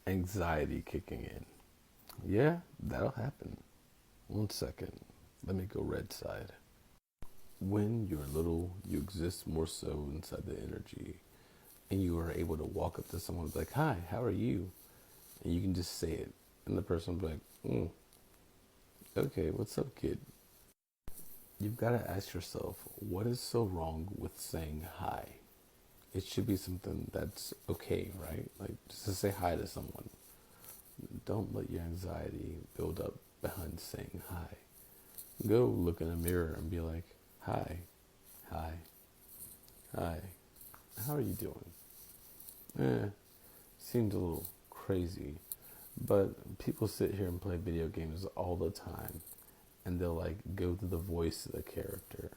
Anxiety kicking in. Yeah, that'll happen. One second. Let me go red side. When you're little, you exist more so inside the energy, and you are able to walk up to someone and be like, "Hi, how are you?" And you can just say it, and the person will be like, "Okay, what's up, kid?" You've got to ask yourself, what is so wrong with saying hi? It should be something that's okay, right? Like just to say hi to someone. Don't let your anxiety build up behind saying hi. Go look in a mirror and be like, "Hi, hi, hi. How are you doing?" Seems a little crazy, but people sit here and play video games all the time, and they'll like go through the voice of the character,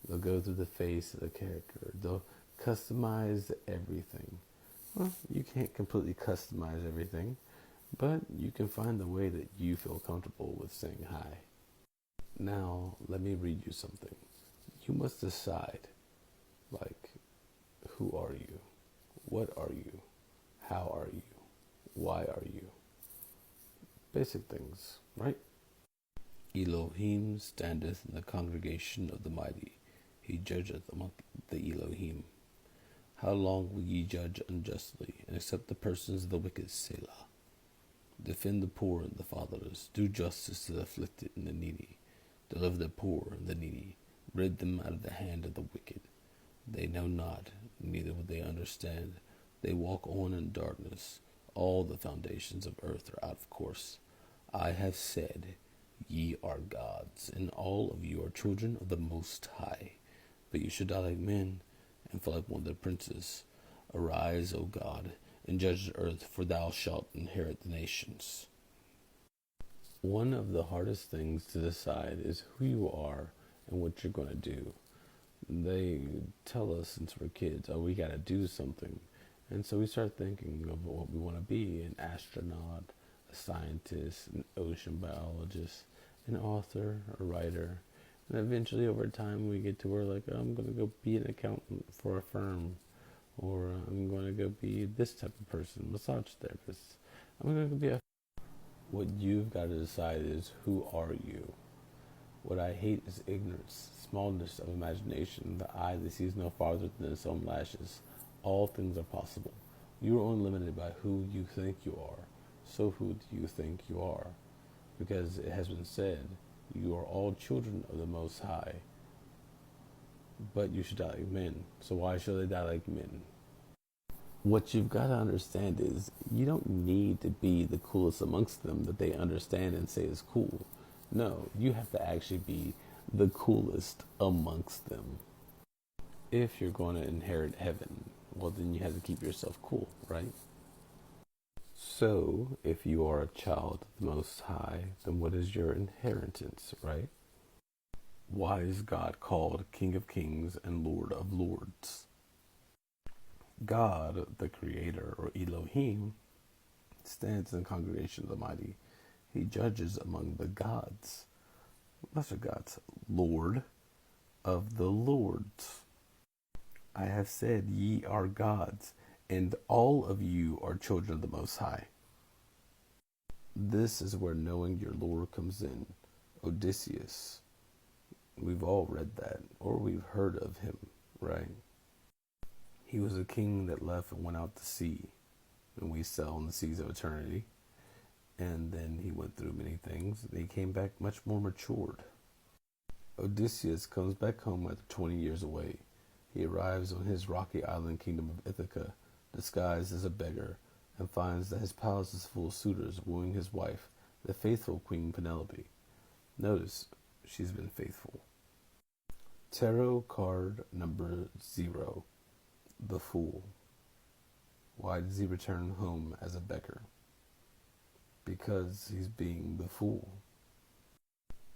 they'll go through the face of the character, they'll customize everything. Well, you can't completely customize everything, but you can find the way that you feel comfortable with saying hi. Now, let me read you something. You must decide, like, who are you? What are you? How are you? Why are you? Basic things, right? Elohim standeth in the congregation of the mighty. He judgeth among the Elohim. How long will ye judge unjustly, and accept the persons of the wicked? Selah. Defend the poor and the fatherless. Do justice to the afflicted and the needy. Deliver the poor and the needy. Rid them out of the hand of the wicked. They know not, neither will they understand. They walk on in darkness. All the foundations of earth are out of course. I have said, ye are gods, and all of you are children of the Most High. But you should die like men, and fall like one of the princes. Arise, O God, and judge the earth, for thou shalt inherit the nations. One of the hardest things to decide is who you are and what you're going to do. They tell us since we're kids, oh, we got to do something. And so we start thinking of what we want to be: an astronaut, a scientist, an ocean biologist, an author, a writer. And eventually, over time, we get to where, like, oh, I'm going to go be an accountant for a firm, or I'm going to go be this type of person, massage therapist. I'm going to be a. What you've got to decide is, who are you? What I hate is ignorance, smallness of imagination, the eye that sees no farther than its own lashes. All things are possible. You are only limited by who you think you are. So who do you think you are? Because it has been said, you are all children of the Most High, but you should die like men. So why should they die like men? What you've got to understand is, you don't need to be the coolest amongst them that they understand and say is cool. No, you have to actually be the coolest amongst them. If you're going to inherit heaven, well, then you have to keep yourself cool, right? So, if you are a child of the Most High, then what is your inheritance, right? Why is God called King of Kings and Lord of Lords? God, the Creator, or Elohim, stands in the congregation of the mighty. He judges among the gods. Lesser gods. Lord of the lords. I have said, ye are gods, and all of you are children of the Most High. This is where knowing your Lord comes in. Odysseus. We've all read that, or we've heard of him, right? He was a king that left and went out to sea, and we sail on the seas of eternity. And then he went through many things, and he came back much more matured. Odysseus comes back home after 20 years away. He arrives on his rocky island kingdom of Ithaca, disguised as a beggar, and finds that his palace is full of suitors wooing his wife, the faithful Queen Penelope. Notice, she's been faithful. Tarot card number 0, the Fool. Why does he return home as a beggar? Because he's being the fool.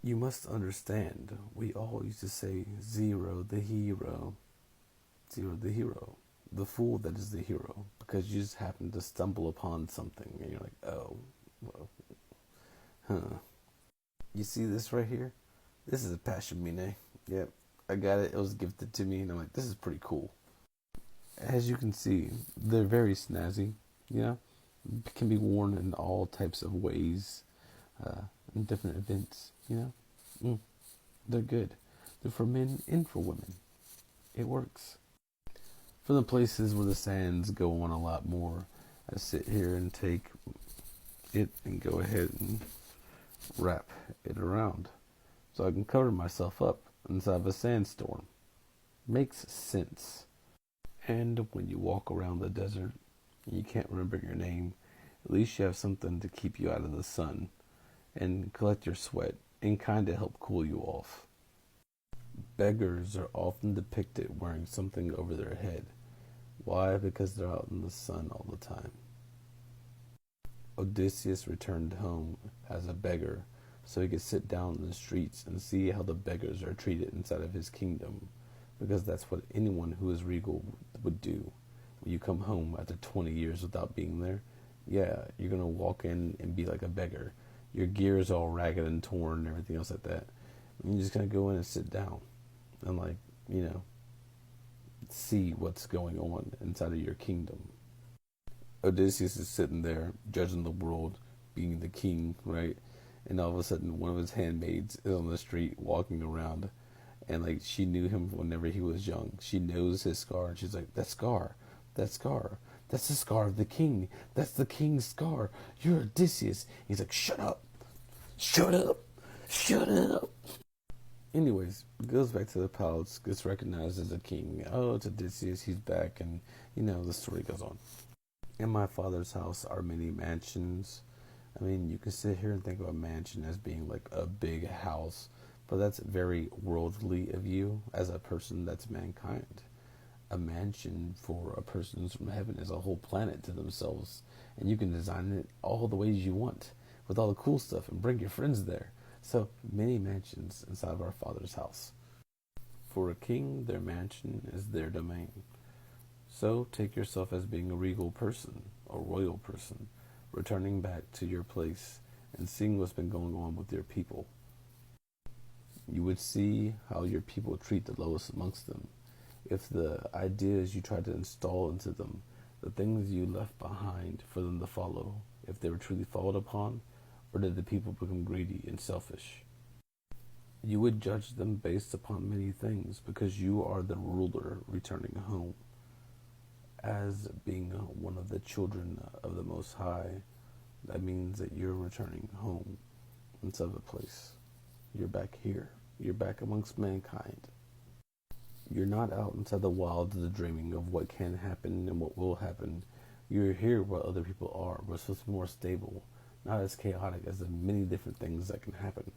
You must understand, we all used to say, Zero the hero. Zero the hero. The fool that is the hero. Because you just happen to stumble upon something and you're like, oh, well, huh. You see this right here? This is a Pashmine. Yep, I got it. It was gifted to me and I'm like, this is pretty cool. As you can see, they're very snazzy, you know? It can be worn in all types of ways, in different events, you know? They're good. They're for men and for women. It works. From the places where the sands go on a lot more, I sit here and take it and go ahead and wrap it around so I can cover myself up inside of a sandstorm. Makes sense. And when you walk around the desert and you can't remember your name, at least you have something to keep you out of the sun and collect your sweat and kind of help cool you off. Beggars are often depicted wearing something over their head. Why? Because they're out in the sun all the time. Odysseus returned home as a beggar so he could sit down in the streets and see how the beggars are treated inside of his kingdom, because that's what anyone who is regal would do. When you come home after 20 years without being there, yeah, you're going to walk in and be like a beggar. Your gear is all ragged and torn and everything else like that. And you're just going to go in and sit down and, like, you know, see what's going on inside of your kingdom. Odysseus is sitting there judging the world, being the king, right? And all of a sudden, one of his handmaids is on the street walking around, and like she knew him whenever he was young. She knows his scar, and she's like, "That scar, that scar, that's the scar of the king. That's the king's scar. You're Odysseus." He's like, "Shut up, shut up, shut up." Anyways, goes back to the palace, gets recognized as a king. Oh, it's Odysseus, he's back, and you know the story goes on. In my father's house are many mansions. I mean, you can sit here and think of a mansion as being like a big house, but that's very worldly of you as a person that's mankind. A mansion for a person from heaven is a whole planet to themselves, and you can design it all the ways you want with all the cool stuff and bring your friends there. So, many mansions inside of our father's house. For a king, their mansion is their domain. So take yourself as being a regal person, a royal person, returning back to your place and seeing what's been going on with your people. You would see how your people treat the lowest amongst them. If the ideas you try to install into them, the things you left behind for them to follow, if they were truly followed upon, or did the people become greedy and selfish? You would judge them based upon many things because you are the ruler returning home. As being one of the children of the Most High, that means that you're returning home inside of a place. You're back here. You're back amongst mankind. You're not out inside the wilds of the dreaming of what can happen and what will happen. You're here where other people are, where it's supposed to be more stable, not as chaotic as the many different things that can happen.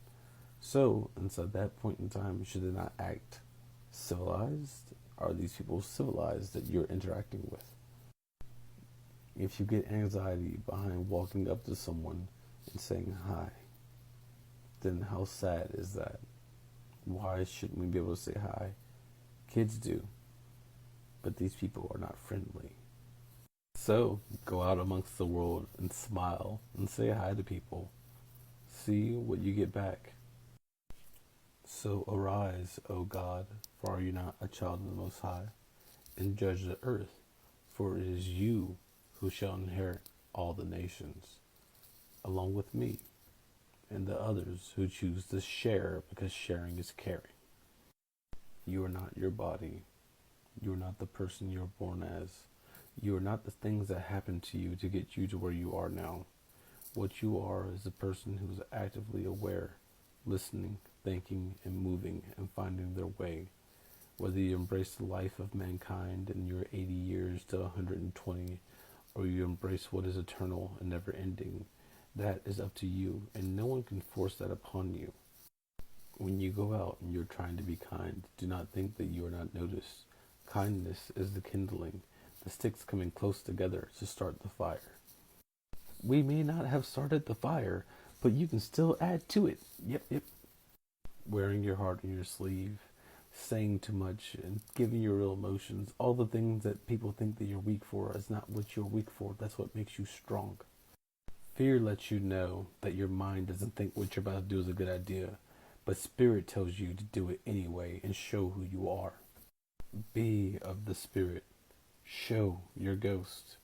So, inside that point in time, should they not act civilized? Are these people civilized that you're interacting with? If you get anxiety behind walking up to someone and saying hi, then how sad is that? Why shouldn't we be able to say hi? Kids do, but these people are not friendly. So, go out amongst the world and smile and say hi to people. See what you get back. So arise, O God, for are you not a child of the Most High, and judge the earth, for it is you who shall inherit all the nations, along with me and the others who choose to share because sharing is caring. You are not your body. You are not the person you are born as. You are not the things that happen to you to get you to where you are now. What you are is a person who is actively aware, listening, thinking, and moving, and finding their way. Whether you embrace the life of mankind in your 80 years to 120, or you embrace what is eternal and never ending, that is up to you, and no one can force that upon you. When you go out and you're trying to be kind, do not think that you are not noticed. Kindness is the kindling, the sticks coming close together to start the fire. We may not have started the fire, but you can still add to it. Yep. Wearing your heart on your sleeve, saying too much, and giving your real emotions, all the things that people think that you're weak for is not what you're weak for. That's what makes you strong. Fear lets you know that your mind doesn't think what you're about to do is a good idea, but spirit tells you to do it anyway and show who you are. Be of the spirit. Show your ghost.